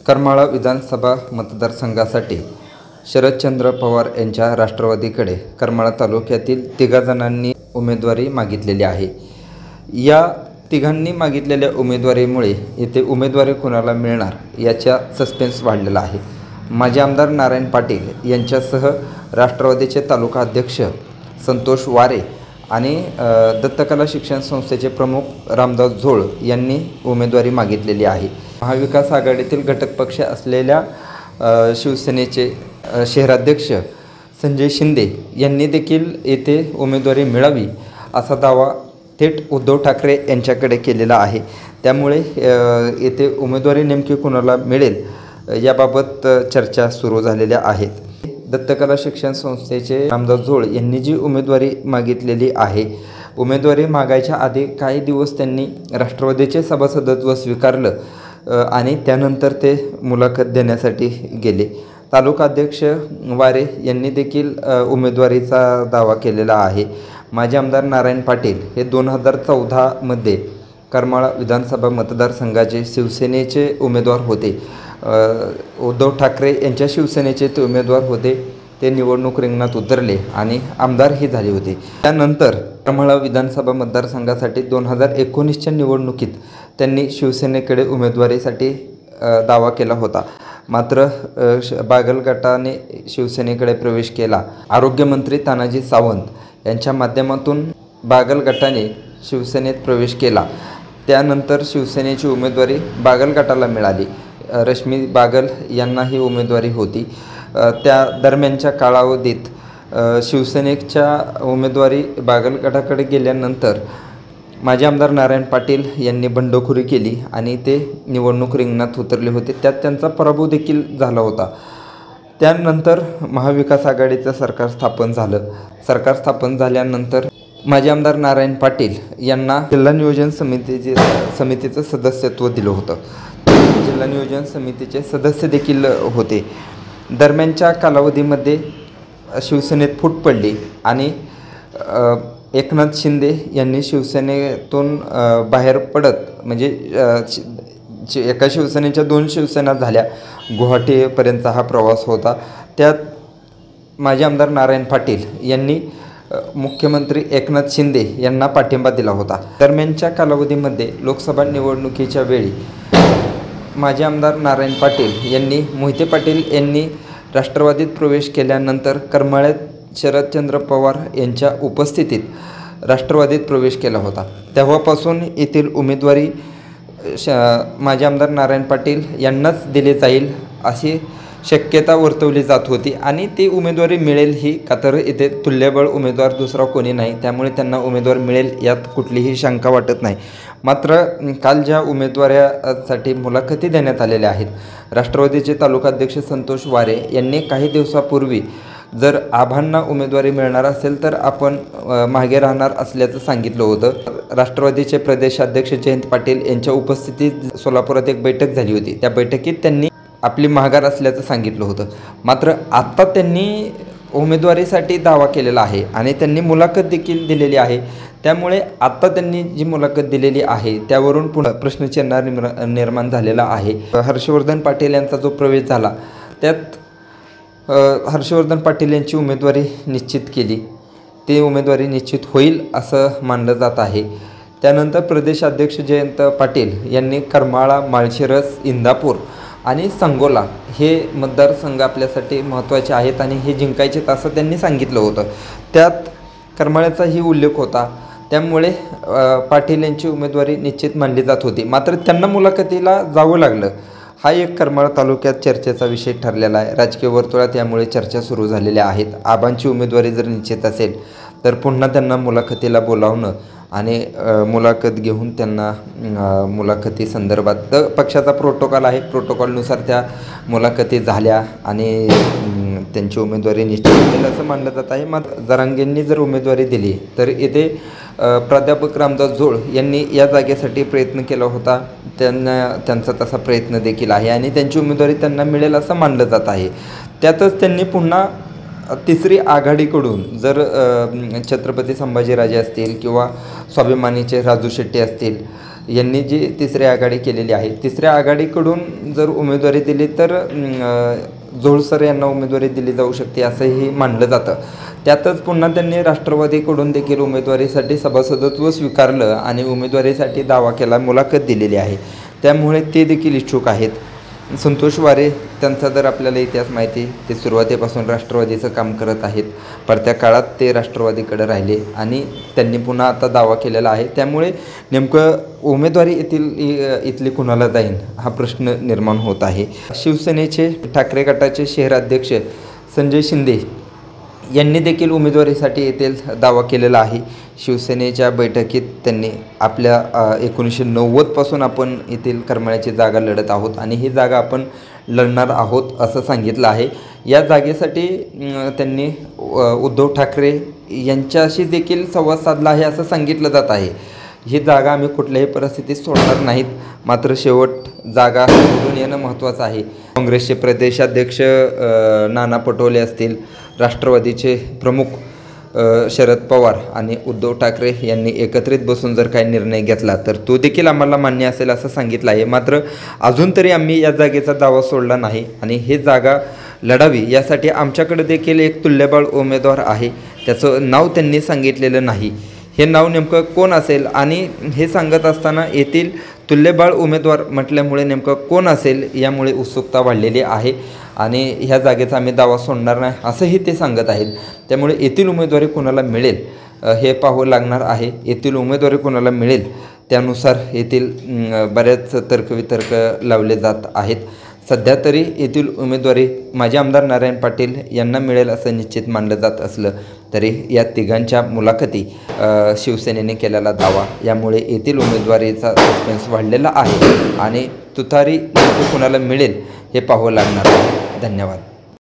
करमाळा विधानसभा मतदारसंघासाठी शरदचंद्र पवार यांच्या राष्ट्रवादीकडे करमाळा तालुक्यातील 3 जणांनी उमेदवारी मागितलेली आहे। या तिघांनी मागितलेल्या उमेदवारीमुळे येथे उमेदवारी कोणाला मिळणार याचा सस्पेन्स वाढलेला आहे। माजी आमदार नारायण पाटील यांच्यासह राष्ट्रवादीचे तालुका अध्यक्ष संतोष वारे आणि दत्तकला शिक्षण संस्थेचे प्रमुख रामदास झोळ यांनी उमेदवारी मागितलेली आहे। महाविकास आघाडीतील घटक पक्ष असलेल्या शिवसेनेचे शहराध्यक्ष संजय शिंदे यांनी देखील येथे उमेदवारी मिळावी असा दावा थेट उद्धव ठाकरे यांच्याकडे केलेला आहे। त्यामुळे येथे उमेदवारी नेमकी कोणाला मिळेल याबाबत चर्चा सुरू झालेल्या आहेत। दत्तकला शिक्षण संस्थेचे रामदास झोळ यांनी जी उमेदवारी मागितलेली आहे, उमेदवारी मागायच्या आधी काही दिवस त्यांनी राष्ट्रवादीचे सभासदत्व स्वीकारलं आणि त्यानंतर ते मुलाखत देण्यासाठी गेले। तालुका अध्यक्ष वारे यांनी देखील उमेदवारीचा दावा केलेला आहे। माजी आमदार नारायण पाटील हे 2014 करमाळा विधानसभा मतदारसंघाचे शिवसेनेचे उमेदवार होते। उद्धव ठाकरे यांच्या शिवसेनेचे ते उमेदवार होते। ते निवडणूक रिंगणात उतरले आणि आमदारही झाले होते। त्यानंतर करमाळा विधानसभा मतदारसंघासाठी 2019च्या निवडणुकीत त्यांनी शिवसेनेकडे उमेदवारीसाठी दावा केला होता। मात्र बागल गटाने शिवसेनेकडे प्रवेश केला। आरोग्यमंत्री तानाजी सावंत यांच्या माध्यमातून बागल गटाने शिवसेनेत प्रवेश केला। त्यानंतर शिवसेनेची उमेदवारी बागल गटाला मिळाली। रश्मी बागल यांना ही उमेदवारी होती। त्या दरम्यानच्या कालावधीत शिवसेनेच्या उमेदवारी बागल गटाकडे गेल्यानंतर माजी आमदार नारायण पाटील यांनी बंडखोरी केली आणि ते निवडणूक रिंगणात उतरले होते। त्यात त्यांचा पराभव देखील झाला होता। त्यानंतर महाविकास आघाडीचं सरकार स्थापन झालं। सरकार स्थापन झाल्यानंतर माजी आमदार नारायण पाटील यांना जिल्हा नियोजन समितीचं सदस्यत्व दिलं होतं। जिल्हा नियोजन समितीचे सदस्य देखील होते। दरम्यानच्या कालावधीमध्ये शिवसेनेत फूट पडली आणि एकनाथ शिंदे यांनी शिवसेनेतून बाहेर पडत म्हणजे एका शिवसेनेच्या 2 शिवसेना झाल्या। गुवाहाटीपर्यंतचा हा प्रवास होता। त्यात माजी आमदार नारायण पाटील यांनी मुख्यमंत्री एकनाथ शिंदे यांना पाठिंबा दिला होता। दरम्यानच्या कालावधीमध्ये लोकसभा निवडणुकीच्या वेळी माजी आमदार नारायण पाटील यांनी मोहिते पाटील यांनी राष्ट्रवादीत प्रवेश केल्यानंतर करमाळ्यात शरदचंद्र पवार यांच्या उपस्थितीत राष्ट्रवादीत प्रवेश केला होता। तेव्हापासून येथील उमेदवारी माजी आमदार नारायण पाटील यांनाच दिली जाईल अशी शक्यता वर्तवली जात होती आणि ती उमेदवारी मिळेल ही, का तर इथे तुल्यबळ उमेदवार दुसरा कोणी नाही, त्यामुळे त्यांना उमेदवार मिळेल यात कुठलीही शंका वाटत नाही। मात्र काल ज्या उमेदवारासाठी मुलाखती देण्यात आलेल्या आहेत, राष्ट्रवादीचे तालुका अध्यक्ष संतोष वारे यांनी काही दिवसापूर्वी जर आबांना उमेदवारी मिळणार असेल तर आपण मागे राहणार असल्याचं सांगितलं होतं। राष्ट्रवादीचे प्रदेशाध्यक्ष जयंत पाटील यांच्या उपस्थितीत सोलापुरात एक बैठक झाली होती। त्या बैठकीत त्यांनी आपली माघार असल्याचं सांगितलं होतं। मात्र आत्ता त्यांनी उमेदवारीसाठी दावा केलेला आहे आणि त्यांनी मुलाखत देखील दिलेली आहे। त्यामुळे आत्ता त्यांनी जी मुलाखत दिलेली आहे त्यावरून पुन्हा प्रश्नचिन्ह निर्माण झालेला आहे। हर्षवर्धन पाटील यांचा जो प्रवेश झाला त्यात हर्षवर्धन पाटील यांची उमेदवारी निश्चित केली। ती उमेदवारी निश्चित होईल असं मानलं जात आहे। त्यानंतर प्रदेशाध्यक्ष जयंत पाटील यांनी करमाळा, माळशिरस, इंदापूर आणि सांगोला हे मतदारसंघ आपल्यासाठी महत्त्वाचे आहेत आणि हे जिंकायचे असं त्यांनी सांगितलं होतं। त्यात करमाळ्याचाही उल्लेख होता। त्यामुळे पाटील यांची उमेदवारी निश्चित मानली जात होती। मात्र त्यांना मुलाखतीला जावं लागलं, हा एक करमाळा तालुक्यात चर्चेचा विषय ठरलेला आहे। राजकीय वर्तुळात यामुळे चर्चा सुरू झालेल्या आहेत। आबांची उमेदवारी जर निश्चित असेल तर पुन्हा त्यांना मुलाखतीला बोलावणं आणि मुलाखत घेऊन त्यांना मुलाखती संदर्भात पक्षाचा प्रोटोकॉल आहे, प्रोटोकॉलनुसार त्या मुलाखती झाल्या आणि त्यांची उमेदवारी निश्चित होईल असं मानलं जात आहे। मात्र जरांगेंनी जर उमेदवारी दिली तर येथे प्राध्यापक रामदास झोळ यांनी या जागेसाठी प्रयत्न केला होता। त्यांचा तसा प्रयत्न देखील आहे आणि त्यांची उमेदवारी त्यांना मिळेल असं मानलं जात आहे। त्यातच त्यांनी पुन्हा तिसरी आघाडीकडून जर छत्रपती संभाजीराजे असतील किंवा स्वाभिमानीचे राजू शेट्टी असतील यांनी जी तिसरी आघाडी केलेली आहे, तिसऱ्या आघाडीकडून जर उमेदवारी दिली तर जोळसर यांना उमेदवारी दिली जाऊ शकते असंही मानलं जातं. त्यातच पुन्हा त्यांनी राष्ट्रवादीकडून देखील उमेदवारीसाठी सभासदत्व स्वीकारलं आणि उमेदवारीसाठी दावा केला, मुलाखत दिलेली आहे. त्यामुळे ते देखील इच्छुक आहेत. संतोष वारे त्यांचा जर आपल्याला इतिहास माहिती, ते सुरुवातीपासून राष्ट्रवादीचं काम करत आहेत. पडत्या काळात ते राष्ट्रवादीकडे राहिले आणि त्यांनी पुन्हा आता दावा केलेला आहे. त्यामुळे नेमकं उमेदवारी इथली कुणाला जाईल हा प्रश्न निर्माण होत आहे. शिवसेनेचे ठाकरे गटाचे शहराध्यक्ष संजय शिंदे यांनी देखील उमेदवारीसाठी येथील दावा केलेला आहे. शिवसेनेच्या बैठकीत त्यांनी आपल्या 1990पासून आपण येथील करमाळ्याची जागा लढत आहोत आणि ही जागा आपण लढणार आहोत असं सांगितलं आहे. या जागेसाठी त्यांनी उद्धव ठाकरे यांच्याशी देखील संवाद साधला आहे असं सांगितलं जात आहे. ही जागा आम्ही कुठल्याही परिस्थितीत सोडणार नाहीत, मात्र शेवट जागा निवडून येणं महत्त्वाचं आहे. काँग्रेसचे प्रदेशाध्यक्ष नाना पटोले असतील, राष्ट्रवादीचे प्रमुख शरद पवार आणि उद्धव ठाकरे यांनी एकत्रित बसून जर काही निर्णय घेतला तर तो देखील आम्हाला मान्य असेल असं सांगितलं आहे. मात्र अजून तरी आम्ही या जागेचा दावा सोडला नाही आणि हे जागा लढावी यासाठी आमच्याकडे देखील एक तुल्यबळ उमेदवार आहे. त्याचं नाव त्यांनी सांगितलेलं नाही. हे नाव नेमकं कोण असेल आणि हे सांगत असताना येथील तुल्यबळ उमेदवार म्हटल्यामुळे नेमकं कोण असेल यामुळे उत्सुकता वाढलेली आहे आणि ह्या जागेचा आम्ही दावा सोडणार नाही असंही ते सांगत आहेत. त्यामुळे येथील उमेदवारी कोणाला मिळेल हे पाहावं लागणार आहे. येथील उमेदवारी कोणाला मिळेल त्यानुसार येथील बऱ्याच तर्कवितर्क लावले जात आहेत. सध्या तरी येथील उमेदवारी माजी आमदार नारायण पाटील यांना मिळेल असं निश्चित मानलं जात असलं तरी या तिघांच्या मुलाखती, शिवसेनेने केलेला दावा यामुळे येथील उमेदवारीचा सस्पेन्स वाढलेला आहे आणि तुतारी कुणाला मिळेल हे पाहावं लागणार आहे. धन्यवाद.